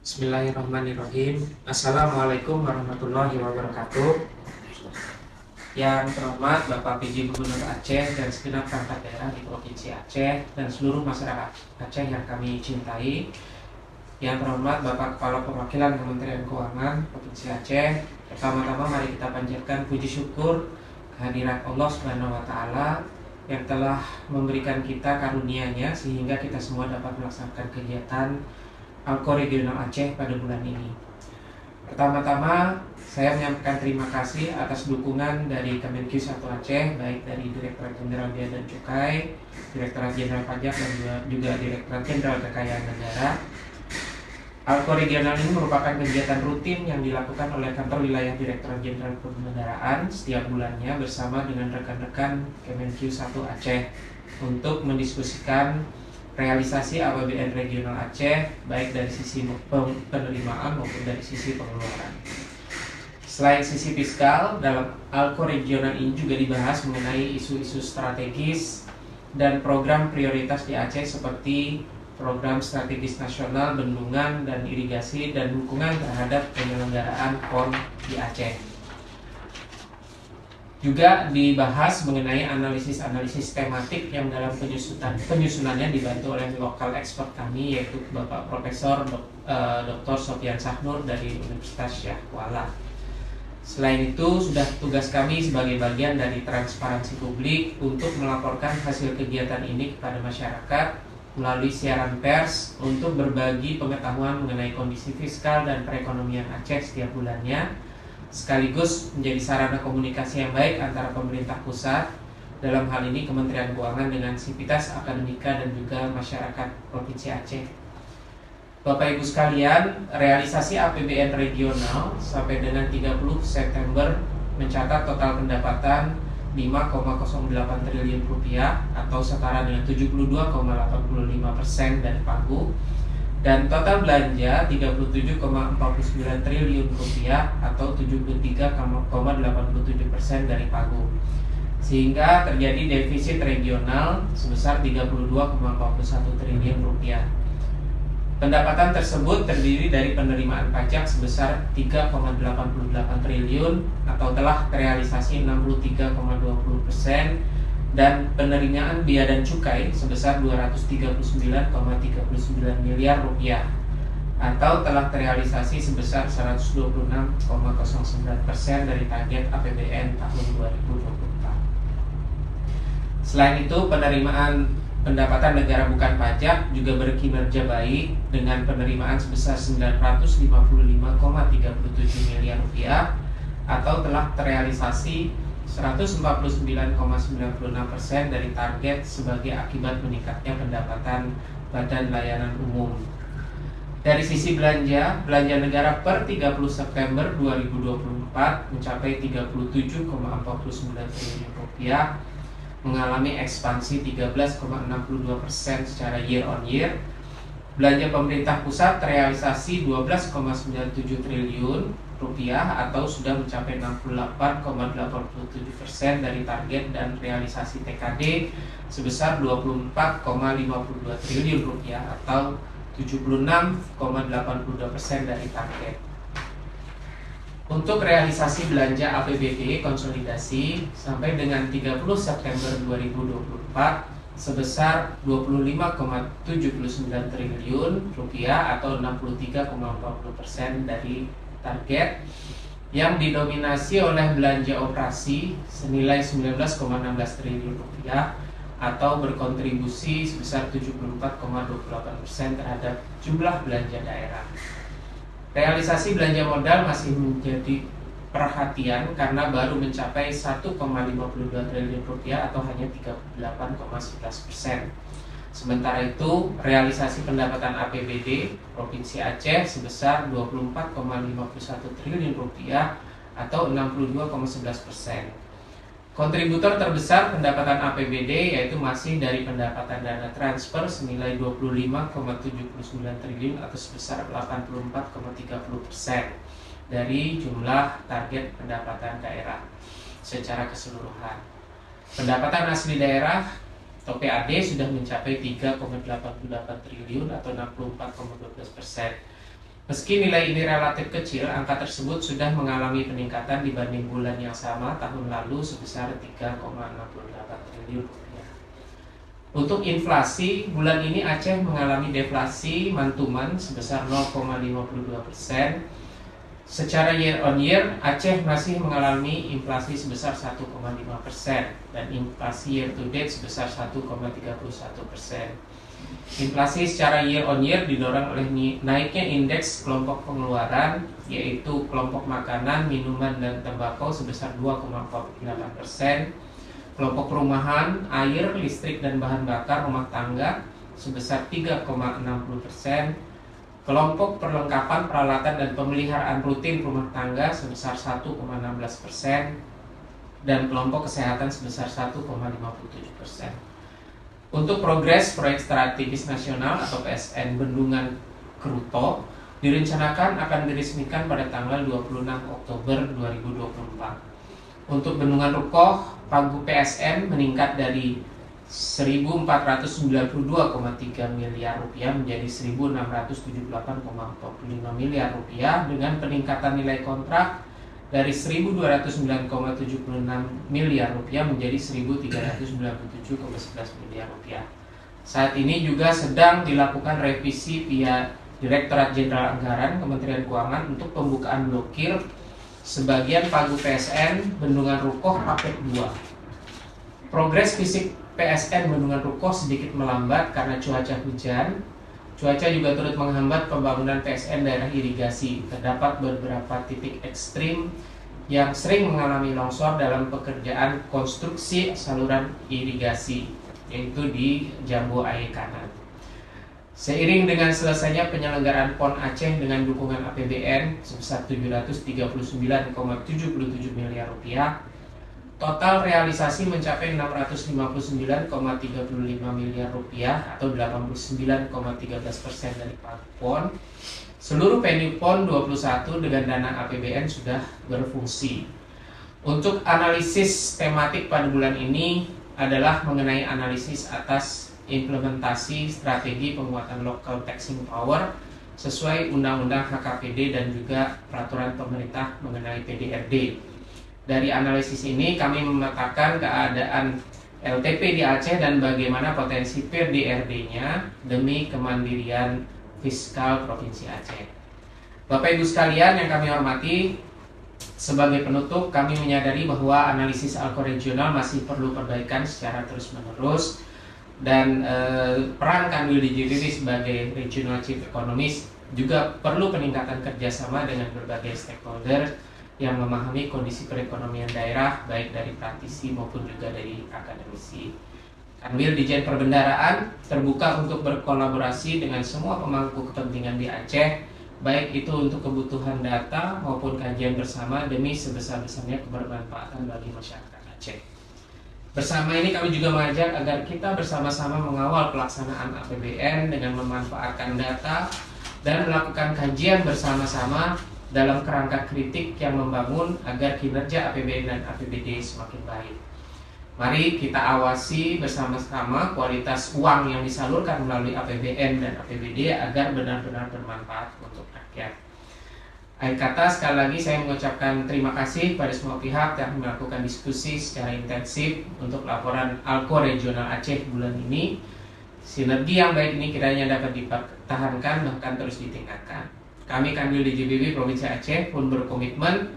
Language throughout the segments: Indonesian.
Bismillahirrahmanirrahim. Assalamualaikum warahmatullahi wabarakatuh. Yang terhormat Bapak PJ Gubernur Aceh dan segenap perangkat daerah di Provinsi Aceh dan seluruh masyarakat Aceh yang kami cintai. Yang terhormat Bapak Kepala Perwakilan Kementerian Keuangan Provinsi Aceh. Pertama-tama mari kita panjatkan puji syukur kehadirat Allah Subhanahu wa taala yang telah memberikan kita karunia-Nya sehingga kita semua dapat melaksanakan kegiatan Alko Regional Aceh pada bulan ini. Pertama-tama, saya menyampaikan terima kasih atas dukungan dari Kemenkyu 1 Aceh, baik dari Direktorat Jenderal Bea dan Cukai, Direktorat Jenderal Pajak, dan juga Direktorat Jenderal Kekayaan Negara. Alko Regional ini merupakan kegiatan rutin yang dilakukan oleh Kantor Wilayah Direktorat Jenderal Penyelenggaraan setiap bulannya bersama dengan rekan-rekan Kemenkyu 1 Aceh untuk mendiskusikan realisasi APBN regional Aceh baik dari sisi penerimaan maupun dari sisi pengeluaran. Selain sisi fiskal, dalam Alko regional ini juga dibahas mengenai isu-isu strategis dan program prioritas di Aceh seperti program strategis nasional, bendungan dan irigasi dan dukungan terhadap penyelenggaraan PON di Aceh. Juga dibahas mengenai analisis-analisis tematik yang dalam penyusunannya dibantu oleh lokal expert kami, yaitu Bapak Profesor Dr. Sofyan Sahnur dari Universitas Syah Kuala. Selain itu, sudah tugas kami sebagai bagian dari transparansi publik untuk melaporkan hasil kegiatan ini kepada masyarakat melalui siaran pers untuk berbagi pengetahuan mengenai kondisi fiskal dan perekonomian Aceh setiap bulannya, sekaligus menjadi sarana komunikasi yang baik antara pemerintah pusat, dalam hal ini Kementerian Keuangan dengan Sivitas Akademika dan juga masyarakat Provinsi Aceh. Bapak Ibu sekalian, realisasi APBN regional sampai dengan 30 September mencatat total pendapatan 5,08 triliun rupiah atau setara dengan 72,85% dari pagu, dan total belanja 37,49 triliun rupiah atau 73,87% dari pagu, sehingga terjadi defisit regional sebesar 32,41 triliun rupiah. Pendapatan tersebut terdiri dari penerimaan pajak sebesar 3,88 triliun atau telah terrealisasi 63,20%, dan penerimaan bea dan cukai sebesar 239,39 miliar rupiah atau telah terrealisasi sebesar 126,09% dari target APBN tahun 2024. Selain itu, penerimaan pendapatan negara bukan pajak juga berkinerja baik dengan penerimaan sebesar 955,37 miliar rupiah atau telah terrealisasi 149,96% dari target sebagai akibat meningkatnya pendapatan Badan Layanan Umum. Dari sisi belanja negara per 30 September 2024 mencapai 37,49 triliun rupiah, mengalami ekspansi 13,62% secara year on year. Belanja pemerintah pusat terrealisasi 12,97 triliun rupiah atau sudah mencapai 68,87% dari target, dan realisasi TKD sebesar 24,52 triliun rupiah atau 76,82% dari target. Untuk realisasi belanja APBD konsolidasi sampai dengan 30 September 2024 sebesar 25,79 triliun rupiah atau 63,40% dari target, yang didominasi oleh belanja operasi senilai 19,16 triliun rupiah atau berkontribusi sebesar 74,28% terhadap jumlah belanja daerah. Realisasi belanja modal masih menjadi perhatian karena baru mencapai 1,52 triliun rupiah atau hanya 38,11%. Sementara itu, realisasi pendapatan APBD Provinsi Aceh sebesar 24,51 triliun rupiah atau 62,11%. Kontributor terbesar pendapatan APBD yaitu masih dari pendapatan dana transfer senilai 25,79 triliun atau sebesar 84,30% dari jumlah target pendapatan daerah secara keseluruhan. Pendapatan asli daerah atau PAD sudah mencapai 3,88 triliun atau 64,12%. Meski nilai ini relatif kecil, angka tersebut sudah mengalami peningkatan dibanding bulan yang sama tahun lalu sebesar 3,68 triliun rupiah. Untuk inflasi, bulan ini Aceh mengalami deflasi mantuman sebesar 0,52%. Secara year on year, Aceh masih mengalami inflasi sebesar 1,5% dan inflasi year to date sebesar 1,31%. Inflasi secara year on year didorong oleh naiknya indeks kelompok pengeluaran, yaitu kelompok makanan, minuman, dan tembakau sebesar 2,48%, kelompok perumahan, air, listrik, dan bahan bakar rumah tangga sebesar 3,60%, kelompok perlengkapan peralatan dan pemeliharaan rutin rumah tangga sebesar 1,16%, dan kelompok kesehatan sebesar 1,57%. Untuk progres proyek strategis nasional atau PSN Bendungan Keruto direncanakan akan diresmikan pada tanggal 26 Oktober 2024. Untuk Bendungan Rukoh, pagu PSN meningkat dari 1.492,3 miliar rupiah menjadi 1.678,45 miliar rupiah dengan peningkatan nilai kontrak dari 1.209,76 miliar rupiah menjadi 1.397,11 miliar rupiah. Saat ini juga sedang dilakukan revisi via Direktorat Jenderal Anggaran Kementerian Keuangan untuk pembukaan blokir sebagian pagu PSN Bendungan Rukoh paket 2. Progres fisik PSN Bendungan Rukoh sedikit melambat karena cuaca hujan. Cuaca juga turut menghambat pembangunan PSN daerah irigasi. Terdapat beberapa titik ekstrim yang sering mengalami longsor dalam pekerjaan konstruksi saluran irigasi, yaitu di Jambu Air Kanan. Seiring dengan selesainya penyelenggaraan PON Aceh dengan dukungan APBN sebesar 739,77 miliar rupiah, total realisasi mencapai 659,35 miliar rupiah atau 89,13% dari PON. Seluruh venue PON 21 dengan dana APBN sudah berfungsi. Untuk analisis tematik pada bulan ini adalah mengenai analisis atas implementasi strategi penguatan local taxing power sesuai Undang-Undang HKPD dan juga peraturan pemerintah mengenai PDRD. Dari analisis ini kami memetakan keadaan LTP di Aceh dan bagaimana potensi PDRD-nya demi kemandirian fiskal Provinsi Aceh. Bapak Ibu sekalian yang kami hormati, sebagai penutup kami menyadari bahwa analisis ALKO regional masih perlu perbaikan secara terus-menerus dan peran Kanwil DJBB sebagai Regional Chief Economist juga perlu peningkatan kerjasama dengan berbagai stakeholder yang memahami kondisi perekonomian daerah baik dari praktisi maupun juga dari akademisi. Kanwil Dijen Perbendaraan terbuka untuk berkolaborasi dengan semua pemangku kepentingan di Aceh, baik itu untuk kebutuhan data maupun kajian bersama demi sebesar-besarnya kebermanfaatan bagi masyarakat Aceh. Bersama ini kami juga mengajak agar kita bersama-sama mengawal pelaksanaan APBN dengan memanfaatkan data dan melakukan kajian bersama-sama dalam kerangka kritik yang membangun agar kinerja APBN dan APBD semakin baik. Mari kita awasi bersama-sama kualitas uang yang disalurkan melalui APBN dan APBD agar benar-benar bermanfaat untuk rakyat. Akhir kata, sekali lagi saya mengucapkan terima kasih pada semua pihak yang melakukan diskusi secara intensif untuk laporan ALKO Regional Aceh bulan ini. Sinergi yang baik ini kiranya dapat dipertahankan bahkan terus ditingkatkan. Kami Kanwil DJBB Provinsi Aceh pun berkomitmen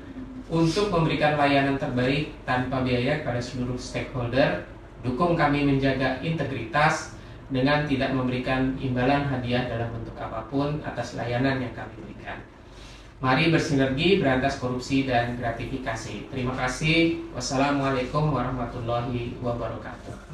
untuk memberikan layanan terbaik tanpa biaya kepada seluruh stakeholder. Dukung kami menjaga integritas dengan tidak memberikan imbalan hadiah dalam bentuk apapun atas layanan yang kami berikan. Mari bersinergi berantas korupsi dan gratifikasi. Terima kasih. Wassalamualaikum warahmatullahi wabarakatuh.